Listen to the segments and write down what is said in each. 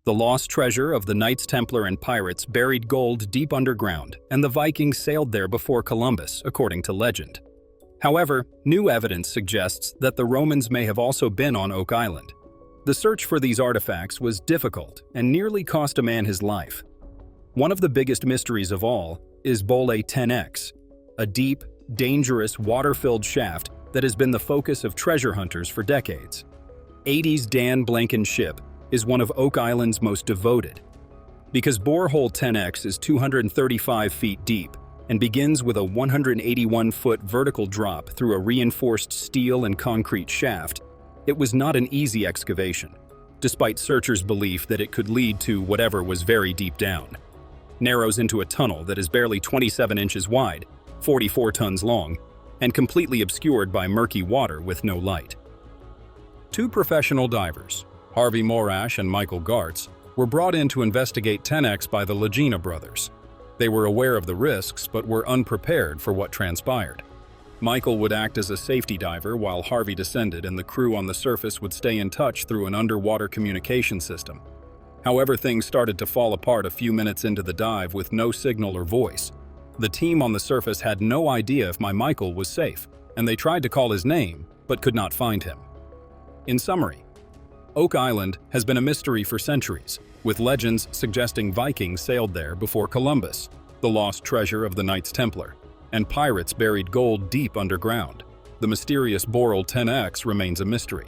The lost treasure of the Knights Templar and pirates buried gold deep underground, and the Vikings sailed there before Columbus, according to legend. However, new evidence suggests that the Romans may have also been on Oak Island. The search for these artifacts was difficult and nearly cost a man his life. One of the biggest mysteries of all is Bole 10X, a deep, dangerous, water-filled shaft that has been the focus of treasure hunters for decades. 80's Dan Blanken's ship is one of Oak Island's most devoted. Because borehole 10X is 235 feet deep and begins with a 181-foot vertical drop through a reinforced steel and concrete shaft, it was not an easy excavation, despite searchers' belief that it could lead to whatever was very deep down. Narrows into a tunnel that is barely 27 inches wide, 44 tons long, and completely obscured by murky water with no light. Two professional divers, Harvey Morash and Michael Gartz, were brought in to investigate 10X by the Lagena brothers. They were aware of the risks but were unprepared for what transpired. Michael would act as a safety diver while Harvey descended, and the crew on the surface would stay in touch through an underwater communication system. However, things started to fall apart a few minutes into the dive with no signal or voice. The team on the surface had no idea if Michael was safe, and they tried to call his name but could not find him. In summary, Oak Island has been a mystery for centuries, with legends suggesting Vikings sailed there before Columbus, the lost treasure of the Knights Templar, and pirates buried gold deep underground. The mysterious Boral 10X remains a mystery.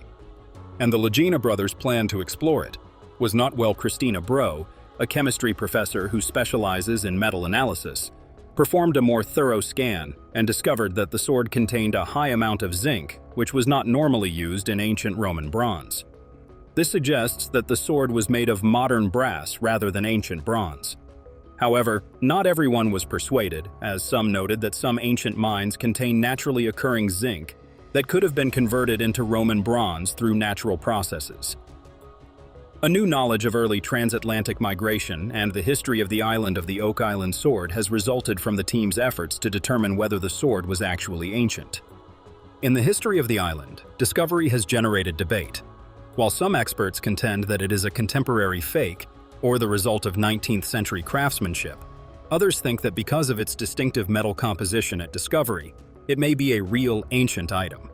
And the Lagena brothers' plan to explore it was not. Well, Christina Bro, a chemistry professor who specializes in metal analysis, performed a more thorough scan and discovered that the sword contained a high amount of zinc, which was not normally used in ancient Roman bronze. This suggests that the sword was made of modern brass rather than ancient bronze. However, not everyone was persuaded, as some noted that some ancient mines contain naturally occurring zinc that could have been converted into Roman bronze through natural processes. A new knowledge of early transatlantic migration and the history of the island of the Oak Island sword has resulted from the team's efforts to determine whether the sword was actually ancient. In the history of the island, discovery has generated debate. While some experts contend that it is a contemporary fake or the result of 19th century craftsmanship, others think that because of its distinctive metal composition at discovery, it may be a real ancient item.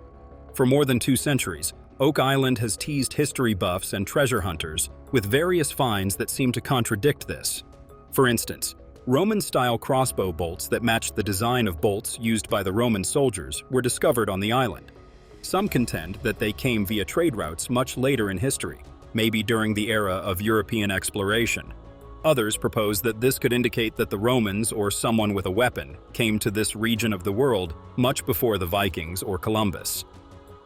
For more than 2 centuries, Oak Island has teased history buffs and treasure hunters with various finds that seem to contradict this. For instance, Roman-style crossbow bolts that matched the design of bolts used by the Roman soldiers were discovered on the island. Some contend that they came via trade routes much later in history, maybe during the era of European exploration. Others propose that this could indicate that the Romans or someone with a weapon came to this region of the world much before the Vikings or Columbus.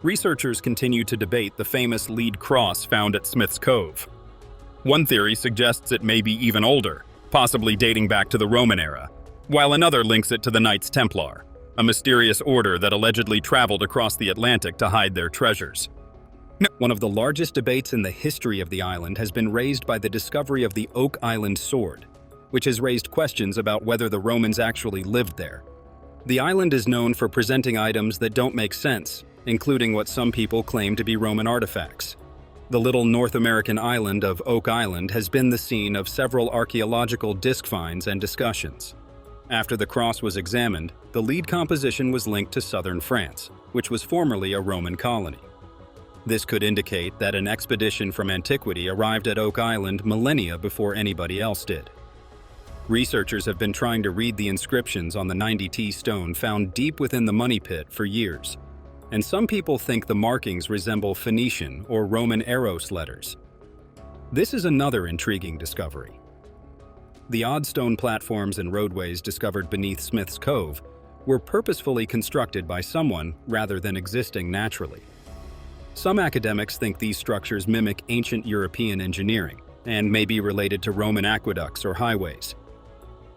Researchers continue to debate the famous lead cross found at Smith's Cove. One theory suggests it may be even older, possibly dating back to the Roman era, while another links it to the Knights Templar, a mysterious order that allegedly traveled across the Atlantic to hide their treasures. One of the largest debates in the history of the island has been raised by the discovery of the Oak Island sword, which has raised questions about whether the Romans actually lived there. The island is known for presenting items that don't make sense, including what some people claim to be Roman artifacts. The little North American island of Oak Island has been the scene of several archaeological disc finds and discussions. After the cross was examined, the lead composition was linked to southern France, which was formerly a Roman colony. This could indicate that an expedition from antiquity arrived at Oak Island millennia before anybody else did. Researchers have been trying to read the inscriptions on the 90T stone found deep within the money pit for years, and some people think the markings resemble Phoenician or Roman Eros letters. This is another intriguing discovery. The odd stone platforms and roadways discovered beneath Smith's Cove were purposefully constructed by someone rather than existing naturally. Some academics think these structures mimic ancient European engineering and may be related to Roman aqueducts or highways.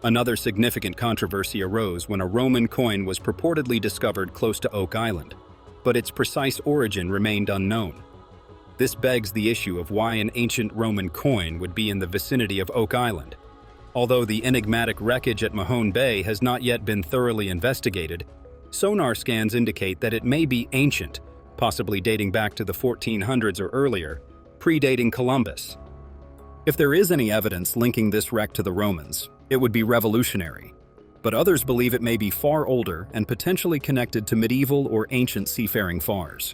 Another significant controversy arose when a Roman coin was purportedly discovered close to Oak Island, but its precise origin remained unknown. This begs the issue of why an ancient Roman coin would be in the vicinity of Oak Island. Although the enigmatic wreckage at Mahone Bay has not yet been thoroughly investigated, sonar scans indicate that it may be ancient, possibly dating back to the 1400s or earlier, predating Columbus. If there is any evidence linking this wreck to the Romans, it would be revolutionary. But others believe it may be far older and potentially connected to medieval or ancient seafaring fars.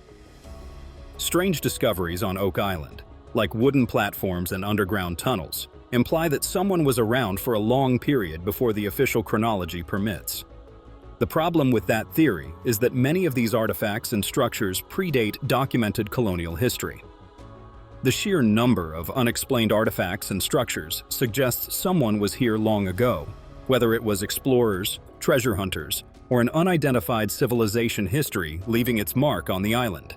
Strange discoveries on Oak Island, like wooden platforms and underground tunnels, imply that someone was around for a long period before the official chronology permits. The problem with that theory is that many of these artifacts and structures predate documented colonial history. The sheer number of unexplained artifacts and structures suggests someone was here long ago, whether it was explorers, treasure hunters, or an unidentified civilization history leaving its mark on the island.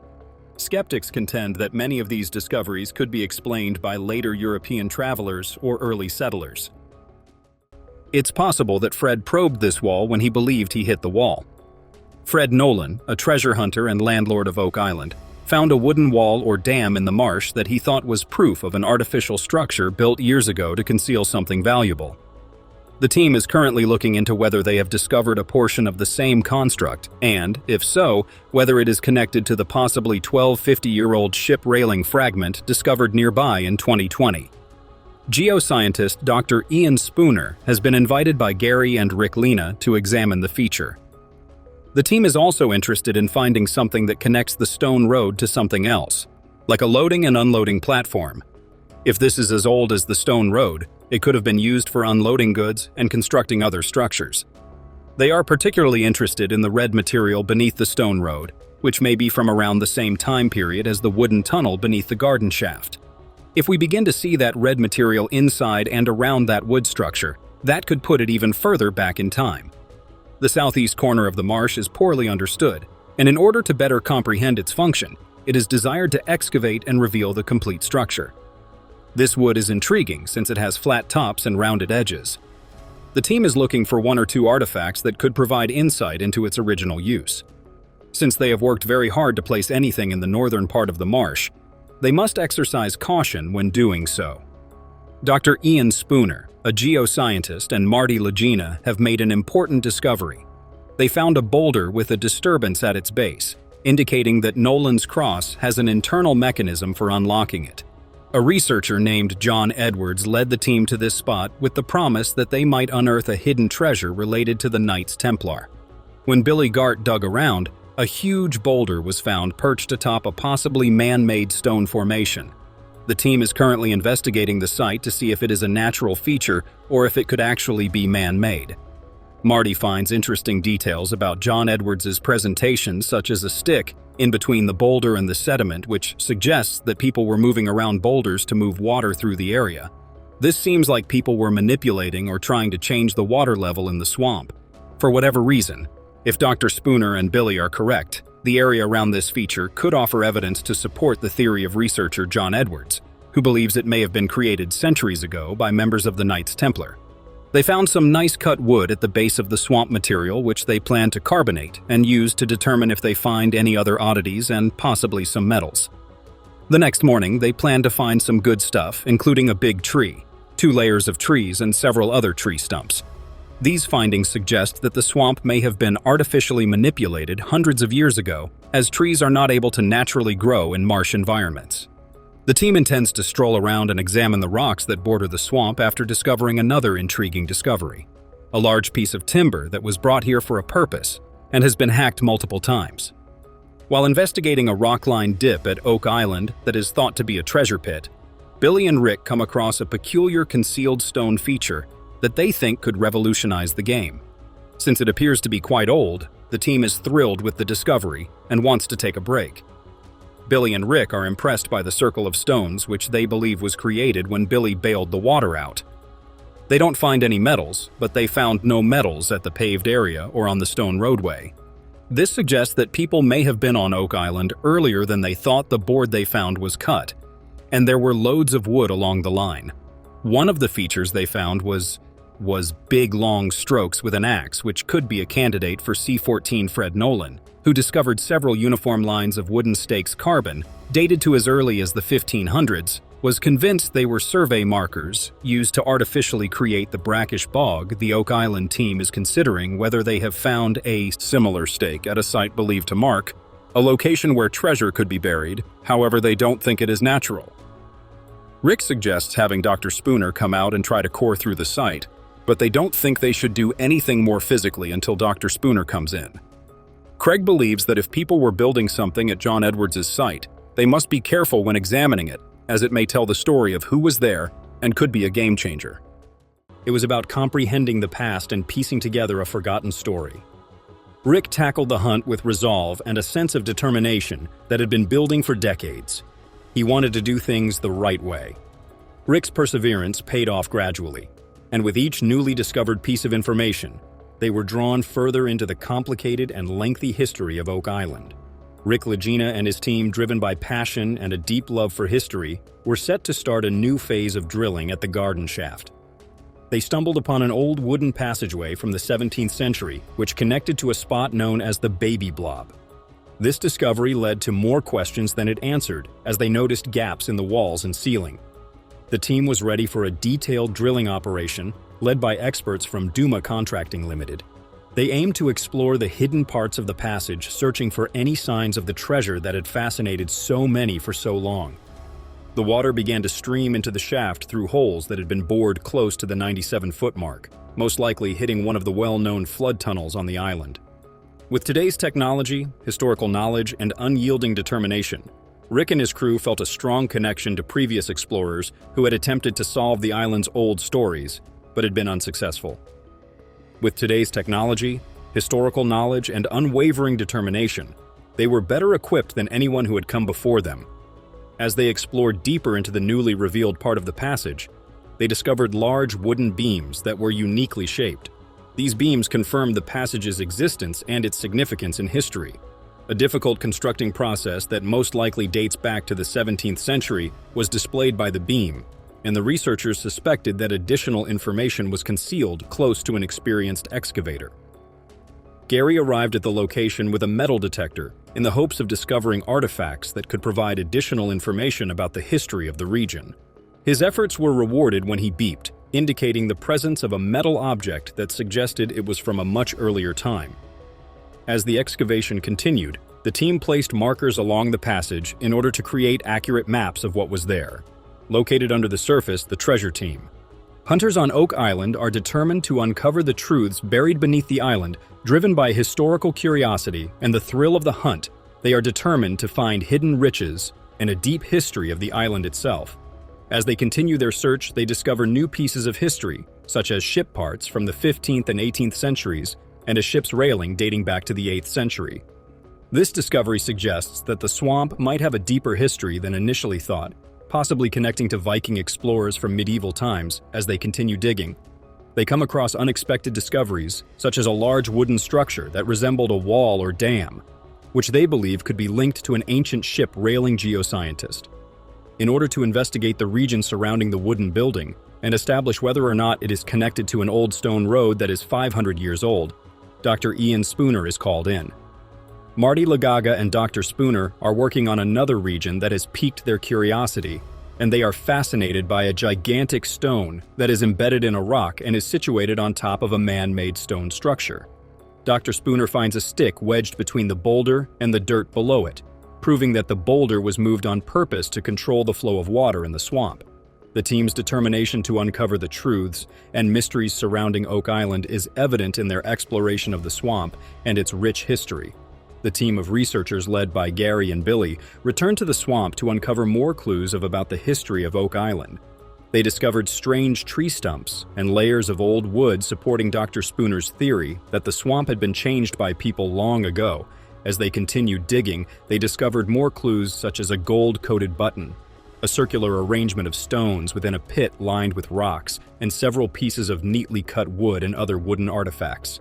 Skeptics contend that many of these discoveries could be explained by later European travelers or early settlers. It's possible that Fred probed this wall when he believed he hit the wall. Fred Nolan, a treasure hunter and landlord of Oak Island, found a wooden wall or dam in the marsh that he thought was proof of an artificial structure built years ago to conceal something valuable. The team is currently looking into whether they have discovered a portion of the same construct and, if so, whether it is connected to the possibly 1250-year-old ship railing fragment discovered nearby in 2020. Geoscientist Dr. Ian Spooner has been invited by Gary and Rick Lagena to examine the feature. The team is also interested in finding something that connects the stone road to something else, like a loading and unloading platform. If this is as old as the stone road, it could have been used for unloading goods and constructing other structures. They are particularly interested in the red material beneath the stone road, which may be from around the same time period as the wooden tunnel beneath the garden shaft. If we begin to see that red material inside and around that wood structure, that could put it even further back in time. The southeast corner of the marsh is poorly understood, and in order to better comprehend its function, it is desired to excavate and reveal the complete structure. This wood is intriguing since it has flat tops and rounded edges. The team is looking for one or two artifacts that could provide insight into its original use. Since they have worked very hard to place anything in the northern part of the marsh, they must exercise caution when doing so. Dr. Ian Spooner, a geoscientist, and Marty Lagina have made an important discovery. They found a boulder with a disturbance at its base, indicating that Nolan's cross has an internal mechanism for unlocking it. A researcher named John Edwards led the team to this spot with the promise that they might unearth a hidden treasure related to the Knights Templar. When Billy Gart dug around, a huge boulder was found perched atop a possibly man-made stone formation. The team is currently investigating the site to see if it is a natural feature or if it could actually be man-made. Marty finds interesting details about John Edwards' presentation, such as a stick in between the boulder and the sediment, which suggests that people were moving around boulders to move water through the area. This seems like people were manipulating or trying to change the water level in the swamp. For whatever reason, if Dr. Spooner and Billy are correct, the area around this feature could offer evidence to support the theory of researcher John Edwards, who believes it may have been created centuries ago by members of the Knights Templar. They found some nice cut wood at the base of the swamp material, which they plan to carbonate and use to determine if they find any other oddities and possibly some metals. The next morning, they plan to find some good stuff, including a big tree, 2 layers of trees, and several other tree stumps. These findings suggest that the swamp may have been artificially manipulated hundreds of years ago, as trees are not able to naturally grow in marsh environments. The team intends to stroll around and examine the rocks that border the swamp after discovering another intriguing discovery: a large piece of timber that was brought here for a purpose and has been hacked multiple times. While investigating a rock-lined dip at Oak Island that is thought to be a treasure pit, Billy and Rick come across a peculiar concealed stone feature that they think could revolutionize the game. Since it appears to be quite old, the team is thrilled with the discovery and wants to take a break. Billy and Rick are impressed by the circle of stones, which they believe was created when Billy bailed the water out. They don't find any metals, but they found no metals at the paved area or on the stone roadway. This suggests that people may have been on Oak Island earlier than they thought the board they found was cut, and there were loads of wood along the line. One of the features they found was big long strokes with an axe, which could be a candidate for C-14 Fred Nolan, who discovered several uniform lines of wooden stakes carbon, dated to as early as the 1500s, was convinced they were survey markers used to artificially create the brackish bog. The Oak Island team is considering whether they have found a similar stake at a site believed to mark a location where treasure could be buried, however they don't think it is natural. Rick suggests having Dr. Spooner come out and try to core through the site, but they don't think they should do anything more physically until Dr. Spooner comes in. Craig believes that if people were building something at John Edwards' site, they must be careful when examining it, as it may tell the story of who was there and could be a game changer. It was about comprehending the past and piecing together a forgotten story. Rick tackled the hunt with resolve and a sense of determination that had been building for decades. He wanted to do things the right way. Rick's perseverance paid off gradually, and with each newly discovered piece of information, they were drawn further into the complicated and lengthy history of Oak Island. Rick Lagina and his team, driven by passion and a deep love for history, were set to start a new phase of drilling at the garden shaft. They stumbled upon an old wooden passageway from the 17th century, which connected to a spot known as the Baby Blob. This discovery led to more questions than it answered, as they noticed gaps in the walls and ceiling. The team was ready for a detailed drilling operation, led by experts from Duma Contracting Limited. They aimed to explore the hidden parts of the passage, searching for any signs of the treasure that had fascinated so many for so long. The water began to stream into the shaft through holes that had been bored close to the 97-foot mark, most likely hitting one of the well-known flood tunnels on the island. With today's technology, historical knowledge, and unyielding determination, Rick and his crew felt a strong connection to previous explorers who had attempted to solve the island's old stories, but had been unsuccessful. With today's technology, historical knowledge, and unwavering determination, they were better equipped than anyone who had come before them. As they explored deeper into the newly revealed part of the passage, they discovered large wooden beams that were uniquely shaped. These beams confirmed the passage's existence and its significance in history. A difficult constructing process that most likely dates back to the 17th century was displayed by the beam, and the researchers suspected that additional information was concealed close to an experienced excavator. Gary arrived at the location with a metal detector in the hopes of discovering artifacts that could provide additional information about the history of the region. His efforts were rewarded when he beeped, indicating the presence of a metal object that suggested it was from a much earlier time. As the excavation continued, the team placed markers along the passage in order to create accurate maps of what was there. Located under the surface, the treasure team. Hunters on Oak Island are determined to uncover the truths buried beneath the island. Driven by historical curiosity and the thrill of the hunt, they are determined to find hidden riches and a deep history of the island itself. As they continue their search, they discover new pieces of history, such as ship parts from the 15th and 18th centuries and a ship's railing dating back to the 8th century. This discovery suggests that the swamp might have a deeper history than initially thought, possibly connecting to Viking explorers from medieval times. As they continue digging, they come across unexpected discoveries, such as a large wooden structure that resembled a wall or dam, which they believe could be linked to an ancient ship railing geoscientist. In order to investigate the region surrounding the wooden building and establish whether or not it is connected to an old stone road that is 500 years old, Dr. Ian Spooner is called in. Marty Lagina and Dr. Spooner are working on another region that has piqued their curiosity, and they are fascinated by a gigantic stone that is embedded in a rock and is situated on top of a man-made stone structure. Dr. Spooner finds a stick wedged between the boulder and the dirt below it, proving that the boulder was moved on purpose to control the flow of water in the swamp. The team's determination to uncover the truths and mysteries surrounding Oak Island is evident in their exploration of the swamp and its rich history. The team of researchers led by Gary and Billy returned to the swamp to uncover more clues about the history of Oak Island. They discovered strange tree stumps and layers of old wood supporting Dr. Spooner's theory that the swamp had been changed by people long ago. As they continued digging, they discovered more clues such as a gold-coated button, a circular arrangement of stones within a pit lined with rocks, and several pieces of neatly cut wood and other wooden artifacts.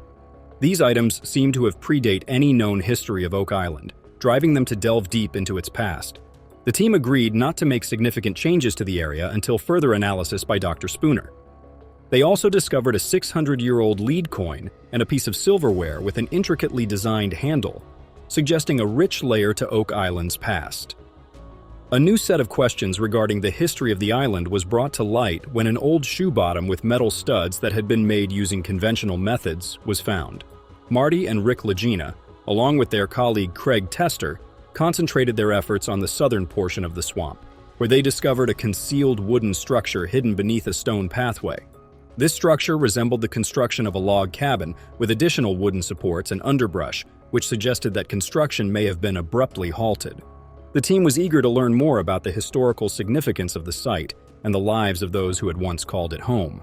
These items seem to have predate any known history of Oak Island, driving them to delve deep into its past. The team agreed not to make significant changes to the area until further analysis by Dr. Spooner. They also discovered a 600-year-old lead coin and a piece of silverware with an intricately designed handle, suggesting a rich layer to Oak Island's past. A new set of questions regarding the history of the island was brought to light when an old shoe bottom with metal studs that had been made using conventional methods was found. Marty and Rick Lagina, along with their colleague Craig Tester, concentrated their efforts on the southern portion of the swamp. where they discovered a concealed wooden structure hidden beneath a stone pathway. This structure resembled the construction of a log cabin with additional wooden supports and underbrush, which suggested that construction may have been abruptly halted. The team was eager to learn more about the historical significance of the site and the lives of those who had once called it home.